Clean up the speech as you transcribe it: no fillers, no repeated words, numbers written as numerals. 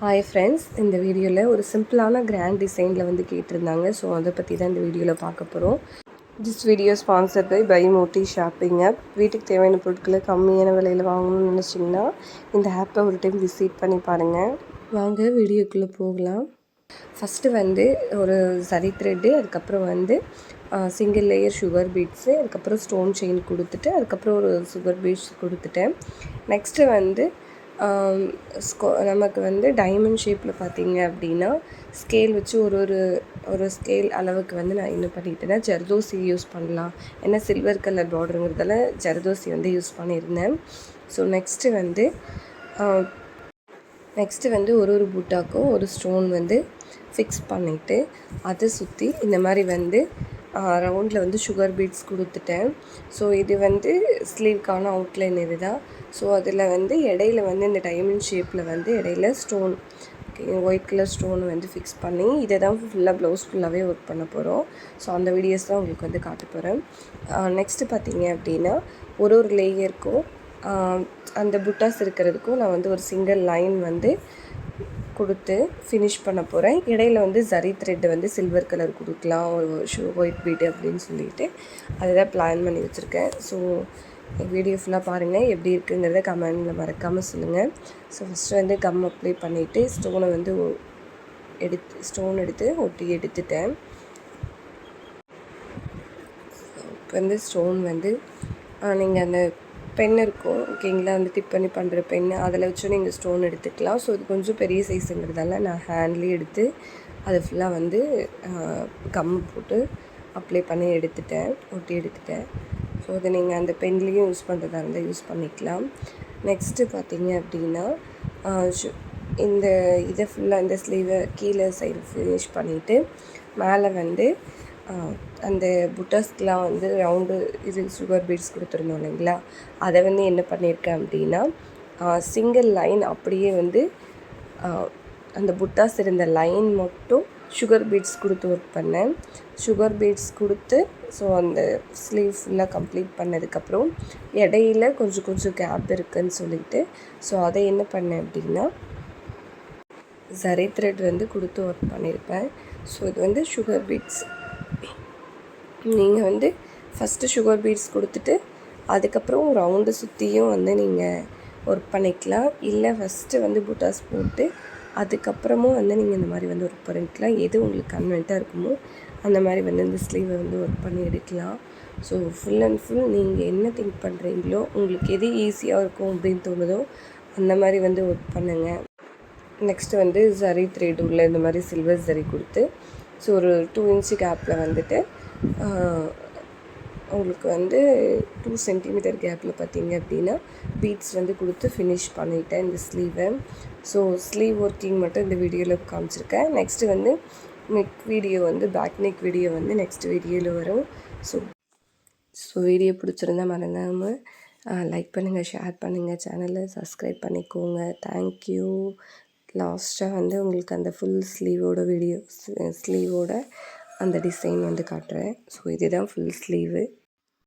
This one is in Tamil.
ஹாய் ஃப்ரெண்ட்ஸ், இந்த வீடியோவில் ஒரு சிம்பிளான கிராண்ட் டிசைனில் வந்து கேட்டிருந்தாங்க. ஸோ அதை பற்றி தான் இந்த வீடியோவில் பார்க்க போகிறோம். திஸ் வீடியோ ஸ்பான்சர்ட் பை மோட்டி ஷாப்பிங் ஆப். வீட்டுக்கு தேவையான பொருட்களை கம்மியான விலையில் வாங்கணும்னு நினச்சிங்கன்னா இந்த ஆப்பை ஒரு டைம் விசிட் பண்ணி பாருங்கள். வாங்க வீடியோக்குள்ளே போகலாம். ஃபஸ்ட்டு வந்து ஒரு சரி த்ரெட்டு, அதுக்கப்புறம் வந்து சிங்கிள் லேயர் சுகர் பீட்ஸு, அதுக்கப்புறம் ஸ்டோன் செயின் கொடுத்துட்டு, அதுக்கப்புறம் ஒரு சுகர் பீட்ஸ் கொடுத்துட்டேன். நெக்ஸ்ட்டு வந்து நமக்கு வந்து டைமண்ட் ஷேப்பில் பார்த்தீங்க அப்படின்னா ஸ்கேல் வச்சு ஒரு ஸ்கேல் அளவுக்கு வந்து நான் என்ன பண்ணிட்டேன்னா ஜர்தோசி யூஸ் பண்ணலாம். ஏன்னா சில்வர் கலர் பார்டருங்கிறதால ஜர்தோசி வந்து யூஸ் பண்ணியிருந்தேன். ஸோ நெக்ஸ்ட்டு வந்து ஒரு பூட்டாக்கும் ஒரு ஸ்டோன் வந்து ஃபிக்ஸ் பண்ணிவிட்டு அதை சுற்றி இந்த மாதிரி வந்து ரவுண்டில் வந்து சுகர் பீட்ஸ் கொடுத்துட்டேன். ஸோ இது வந்து ஸ்லீவ்க்கான அவுட்லைன் இது தான். ஸோ அதில் வந்து இடையில வந்து இந்த டைமண்ட் ஷேப்பில் வந்து இடையில ஸ்டோன் ஒயிட் கலர் ஸ்டோன் வந்து ஃபிக்ஸ் பண்ணி இதை தான் ஃபுல்லாக ப்ளவுஸ் ஃபுல்லாகவே ஒர்க் பண்ண போகிறோம். ஸோ அந்த வீடியோஸ் தான் உங்களுக்கு வந்து காட்ட போகிறேன். நெக்ஸ்ட்டு பார்த்தீங்க அப்படின்னா ஒரு லேயருக்கும் அந்த புட்டாஸ் இருக்கிறதுக்கும் நான் வந்து ஒரு சிங்கிள் லைன் வந்து கொடுத்து ஃபினிஷ் பண்ண போகிறேன். இடையில வந்து ஜரி த்ரெட்டு வந்து சில்வர் கலர் கொடுக்கலாம், ஒரு ஒயிட் பீடு அப்படின்னு சொல்லிட்டு அதுதான் பிளான் பண்ணி வச்சுருக்கேன். ஸோ வீடியோ ஃபுல்லாக பாருங்கள், எப்படி இருக்குங்கிறத கமெண்டில் மறக்காமல் சொல்லுங்கள். ஸோ ஃபஸ்ட்டு வந்து கம் அப்ளை பண்ணிவிட்டு ஸ்டோனை வந்து ஸ்டோன் எடுத்து ஒட்டி எடுத்துட்டேன். இப்போ வந்து ஸ்டோன் வந்து நீங்கள் அந்த பென் இருக்கும் ஓகேங்களா, வந்து டிப் பண்ணி பண்ணுற பென்னு, அதில் வச்சு நீங்கள் ஸ்டோன் எடுத்துக்கலாம். ஸோ இது கொஞ்சம் பெரிய சைஸுங்கிறதால நான் ஹேண்ட்லேயே எடுத்து அதை ஃபுல்லாக வந்து கம் போட்டு அப்ளை பண்ணி ஒட்டி எடுத்துட்டேன். ஸோ அதை நீங்கள் அந்த பென்லேயும் யூஸ் பண்ணுறதா இருந்தால் யூஸ் பண்ணிக்கலாம். நெக்ஸ்ட்டு பார்த்தீங்க அப்படின்னா இந்த இதை ஃபுல்லாக இந்த ஸ்லீவை கீழே சைடு ஃபினிஷ் பண்ணிவிட்டு மேலே வந்து அந்த புட்டாஸ்க்கெலாம் வந்து ரவுண்டு இது சுகர் பீட்ஸ் கொடுத்துருந்தோம் இல்லைங்களா, அதை வந்து என்ன பண்ணியிருக்கேன் அப்படின்னா சிங்கிள் லைன் அப்படியே வந்து அந்த புட்டாஸ் இருந்த லைன் மட்டும் சுகர் பீட்ஸ் கொடுத்து ஒர்க் பண்ணேன். சுகர் பீட்ஸ் கொடுத்து ஸோ அந்த ஸ்லீவ் ஃபுல்லாக கம்ப்ளீட் பண்ணதுக்கப்புறம் இடையில கொஞ்சம் கேப் இருக்குதுன்னு சொல்லிவிட்டு ஸோ அதை என்ன பண்ணேன் அப்படின்னா ஜரி த்ரெட் வந்து கொடுத்து ஒர்க் பண்ணியிருப்பேன். ஸோ இது வந்து சுகர் பீட்ஸ். நீங்கள் வந்து ஃபஸ்ட்டு சுகர் பீட்ஸ் கொடுத்துட்டு அதுக்கப்புறம் ரவுண்டு சுற்றியும் வந்து நீங்கள் ஒர்க் பண்ணிக்கலாம். இல்லை ஃபஸ்ட்டு வந்து புட்டாஸ் போட்டு அதுக்கப்புறமும் வந்து நீங்கள் இந்த மாதிரி வந்து ஒர்க் பண்ணிக்கலாம். எது உங்களுக்கு கன்வென்ட்டாக இருக்குமோ அந்த மாதிரி வந்து இந்த ஸ்லீவை வந்து ஒர்க் பண்ணி எடுக்கலாம். ஸோ ஃபுல் அண்ட் ஃபுல் நீங்கள் என்ன திங்க் பண்ணுறீங்களோ, உங்களுக்கு எது ஈஸியாக இருக்கும் அப்படின்னு தோணுதோ அந்த மாதிரி வந்து ஒர்க் பண்ணுங்கள். நெக்ஸ்ட்டு வந்து ஜரி த்ரெட் உள்ள இந்த மாதிரி சில்வர் ஜரி கொடுத்து ஸோ ஒரு 2 இன்ச்சு கேப்பில் வந்துட்டு உங்களுக்கு வந்து 2 சென்டிமீட்டர் கேப்பில் பார்த்தீங்க அப்படின்னா பீட்ஸ் வந்து கொடுத்து ஃபினிஷ் பண்ணிவிட்டேன் இந்த ஸ்லீவை. ஸோ ஸ்லீவ் ஒர்க்கிங் மட்டும் இந்த வீடியோவில் காமிச்சிருக்கேன். நெக்ஸ்ட்டு வந்து நெக் வீடியோ வந்து பேக் நெக் வீடியோ வந்து நெக்ஸ்ட் வீடியோவில் வரும். ஸோ வீடியோ பிடிச்சிருந்தா மறந்தாமல் லைக் பண்ணுங்கள், ஷேர் பண்ணுங்கள், சேனலை சப்ஸ்கிரைப் பண்ணிக்கோங்க. தேங்க்யூ. லாஸ்ட்டாக வந்து உங்களுக்கு அந்த ஃபுல் ஸ்லீவோட அந்த டிசைன் வந்து காட்டுறேன். ஸோ இதுதான் ஃபுல் ஸ்லீவு.